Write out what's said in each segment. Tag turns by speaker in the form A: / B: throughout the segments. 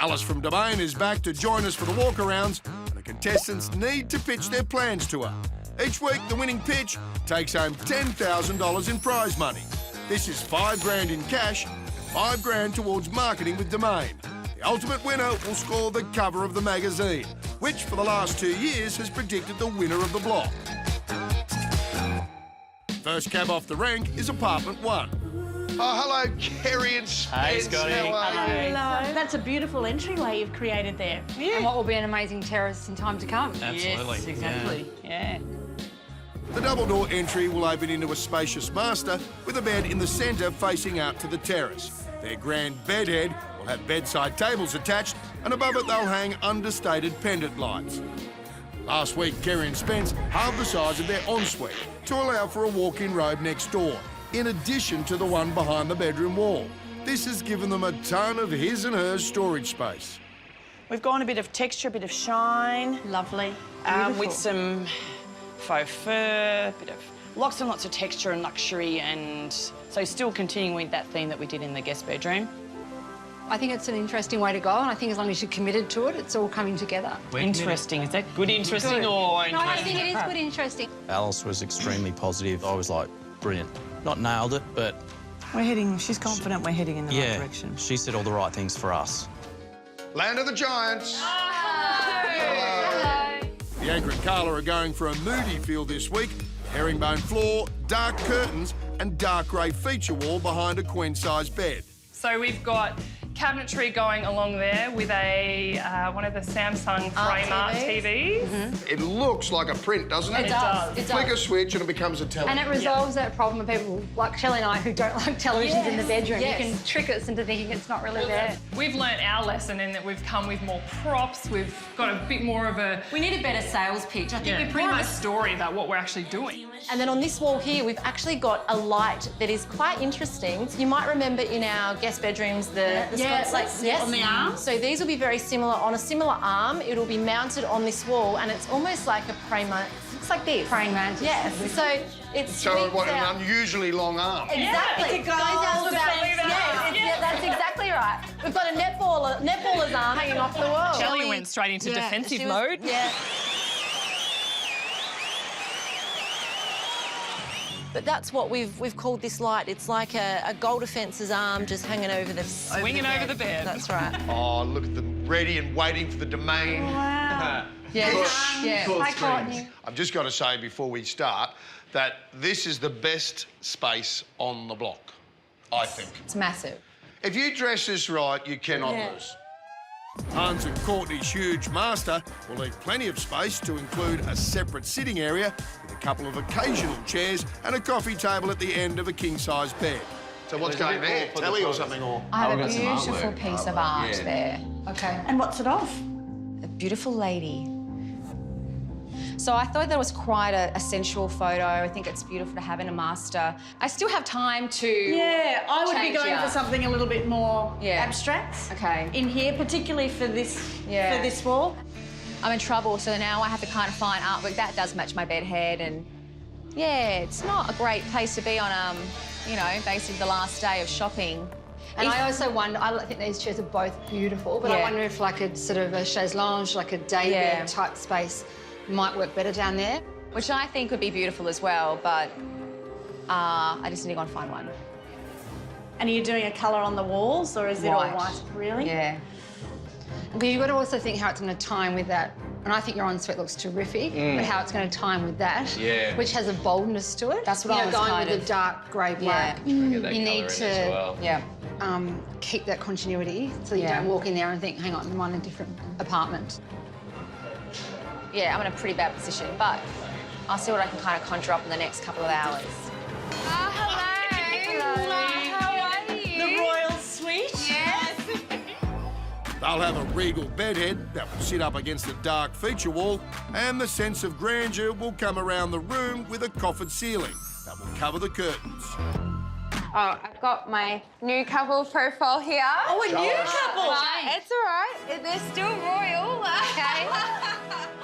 A: Alice from Domain is back to join us for the walkarounds, and the contestants need to pitch their plans to her. Each week, the winning pitch takes home $10,000 in prize money. This is $5 grand in cash and $5 grand towards marketing with Domain. The ultimate winner will score the cover of the magazine, which for the last 2 years has predicted the winner of the block. First cab off the rank is apartment 1.
B: Oh, hello, Kerry and Spence.
C: Hey, Scotty.
B: How are you?
D: Hello. That's a beautiful entryway you've created there.
E: Yeah. And what will be an amazing terrace in time to come.
C: Absolutely.
E: Yes, exactly. Yeah.
A: The double-door entry will open into a spacious master with a bed in the centre facing out to the terrace. Their grand bedhead will have bedside tables attached, and above it they'll hang understated pendant lights. Last week, Kerry and Spence halved the size of their ensuite to allow for a walk-in robe next door, in addition to the one behind the bedroom wall. This has given them a ton of his and hers storage space.
D: We've gone a bit of texture, a bit of shine. Lovely.
E: With some faux fur, bit of lots and lots of texture and luxury, and so still continuing with that theme that we did in the guest bedroom. I think it's an interesting way to go, and I think as long as you're committed to it, it's all coming together.
D: Interesting. Is that good interesting or interesting?
E: No, I think it is good interesting.
F: Alice was extremely positive. I was like, brilliant. Not nailed it, but...
D: She's confident we're heading in the right direction.
F: She said all the right things for us.
B: Land of the Giants.
A: The Anchor and Carla are going for a moody feel this week. Herringbone floor, dark curtains and dark grey feature wall behind a queen-size bed.
G: So we've got cabinetry going along there with a one of the Samsung frame art TVs.
B: It looks like a print, doesn't it?
E: It does. It
B: Flick a
E: does.
B: switch and it becomes a television.
E: And it resolves that problem of people like Shelley and I who don't like televisions in the bedroom. You can trick us into thinking it's not really there.
G: We've learnt our lesson in that we've come with more props. We've got a bit more of a...
H: We need a better sales pitch. I think we pretty much...
G: story about what we're actually doing.
I: And then on this wall here, we've actually got a light that is quite interesting. You might remember in our guest bedrooms, the Scots,
H: on the arm.
I: So these will be very similar. On a similar arm, it'll be mounted on this wall, and it's almost like a praying mantis. It's like this.
E: Praying mantis.
I: Yes. So it's
B: So what, an unusually long arm?
I: Exactly.
D: It's a goal to believe that.
I: Yeah, that's exactly right. We've got a netballer's arm hanging off the wall.
G: Shelley went straight into defensive mode.
I: Yeah. But that's what we've called this light. It's like a gold defence's arm just hanging over the...
G: Swinging over the bed.
I: That's right.
B: Oh, look at them ready and waiting for the Domain.
D: Wow.
E: Hi, Courtney.
B: I've just got to say before we start that this is the best space on the block, I think.
E: It's massive.
B: If you dress this right, you cannot lose.
A: Hans and Courtney's huge master will leave plenty of space to include a separate sitting area with a couple of occasional chairs and a coffee table at the end of a king-size bed.
B: So what's going there? Telly or something? Or...
E: I have a beautiful piece of art there. Okay.
D: And what's it of?
E: A beautiful lady. So I thought that was quite a sensual photo. I think it's beautiful to have in a master. I still have time to
D: Yeah, I would be
E: change
D: going
E: it
D: for
E: up.
D: something a little bit more
E: Yeah.
D: abstract.
E: Okay.
D: In here, particularly for this wall.
E: I'm in trouble, so now I have to kind of find artwork that does match my bed head, and yeah, it's not a great place to be on, you know, basically the last day of shopping. And I also wonder, I think these chairs are both beautiful, but I wonder if like a sort of a chaise lounge, like a day bed type space might work better down there. Which I think would be beautiful as well, but I just need to go and find one.
D: And are you doing a colour on the walls, or is it all white? Really?
E: Yeah. But you've got to also think how it's going to time with that. And I think your ensuite looks terrific, but how it's going to time with that, which has a boldness to it. That's what I was going with the dark grey black. You need to keep that continuity so you don't walk in there and think, hang on, I'm in a different apartment. Yeah, I'm in a pretty bad position, but I'll see what I can kind of conjure up in the next couple of hours.
H: Hello. How are you?
D: The royal suite?
H: Yes.
A: They'll have a regal bedhead that will sit up against the dark feature wall, and the sense of grandeur will come around the room with a coffered ceiling that will cover the curtains.
H: Oh, I've got my new couple profile here.
D: Oh, a new couple!
H: It's all right. They're still royal. Okay.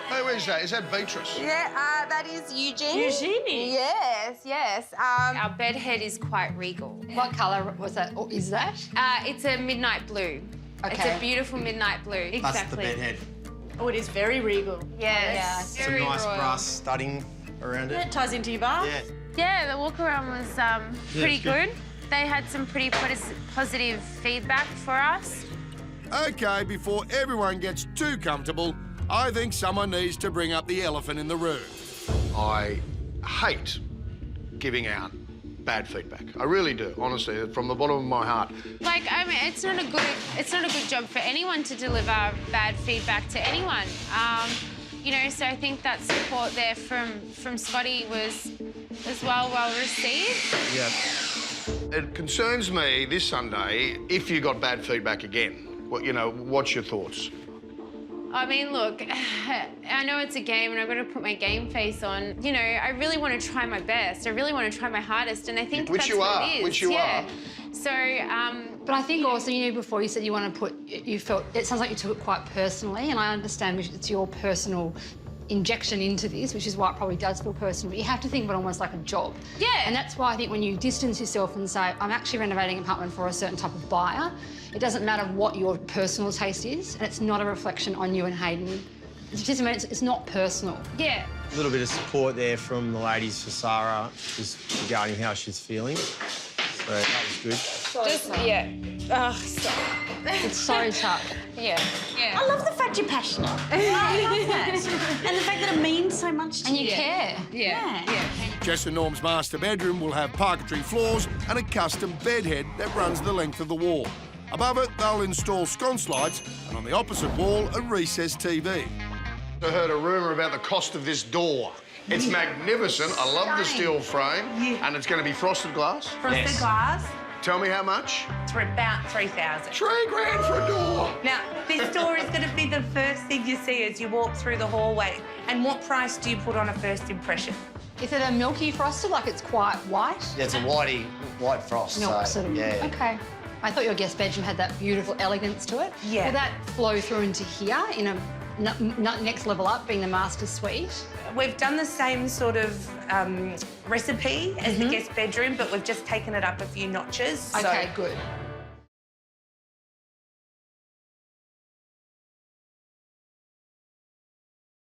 B: Hey, where's that? Is that Beatrice?
H: Yeah, that is Eugene.
D: Eugenie?
H: Yes. Our bed head is quite regal.
E: What colour was that, or is that?
H: It's a midnight blue. It's a beautiful midnight blue.
C: That's the
H: Exactly.
C: bedhead.
D: Oh, it is very regal.
H: Yeah,
C: Some nice brass studding around
D: Yeah,
C: it.
D: it ties into your bar.
C: Yeah.
H: Yeah, the walk around was pretty
C: it's good.
H: good. They had some pretty positive feedback for us.
A: OK, before everyone gets too comfortable, I think someone needs to bring up the elephant in the room.
B: I hate giving out bad feedback. I really do, honestly, from the bottom of my heart.
H: Like, I mean, it's not a good job for anyone to deliver bad feedback to anyone. You know, so I think that support there from Scotty was well received.
C: Yeah.
B: It concerns me this Sunday if you got bad feedback again. What, you know, what's your thoughts?
H: I mean, look, I know it's a game and I've got to put my game face on. You know, I really want to try my best. I really want to try my hardest, and I think that's what it is.
B: Which you are.
H: So,
E: But I think also, you know, before you said you want to put, you felt, it sounds like you took it quite personally, and I understand it's your personal injection into this, which is why it probably does feel personal, but you have to think of it almost like a job.
H: Yeah.
E: And that's why I think when you distance yourself and say, I'm actually renovating an apartment for a certain type of buyer, it doesn't matter what your personal taste is, and it's not a reflection on you and Hayden. It's not personal.
H: yeah.
C: A little bit of support there from the ladies for Sarah, just regarding how she's feeling. So that was good.
H: Yeah. Oh, stop.
E: It's so tough.
H: Yeah. Yeah.
D: I love the fact you're passionate. I love that. And the fact that it means so much to
E: And
D: you.
E: you care.
H: Yeah.
A: Jess and Norm's master bedroom will have parquetry floors and a custom bedhead that runs the length of the wall. Above it, they'll install sconce lights, and on the opposite wall, a recessed TV.
B: I heard a rumour about the cost of this door. It's magnificent. I love the steel frame.
J: Yeah.
B: And it's going to be frosted glass.
J: Frosted glass.
B: Tell me how much?
J: It's about 3,000.
B: $3 grand for a door.
J: Now, this door is going to be the first thing you see as you walk through the hallway. And what price do you put on a first impression?
E: Is it a milky frosted, like it's quite white?
C: Yeah, it's a white frost.
E: Milk
C: so,
E: sort of.
C: yeah.
E: Okay. I thought your guest bedroom had that beautiful elegance to it.
J: Yeah.
E: Will that flow through into here in a next level up, being the master suite?
J: We've done the same sort of recipe as the guest bedroom, but we've just taken it up a few notches.
E: Okay,
J: so
E: good.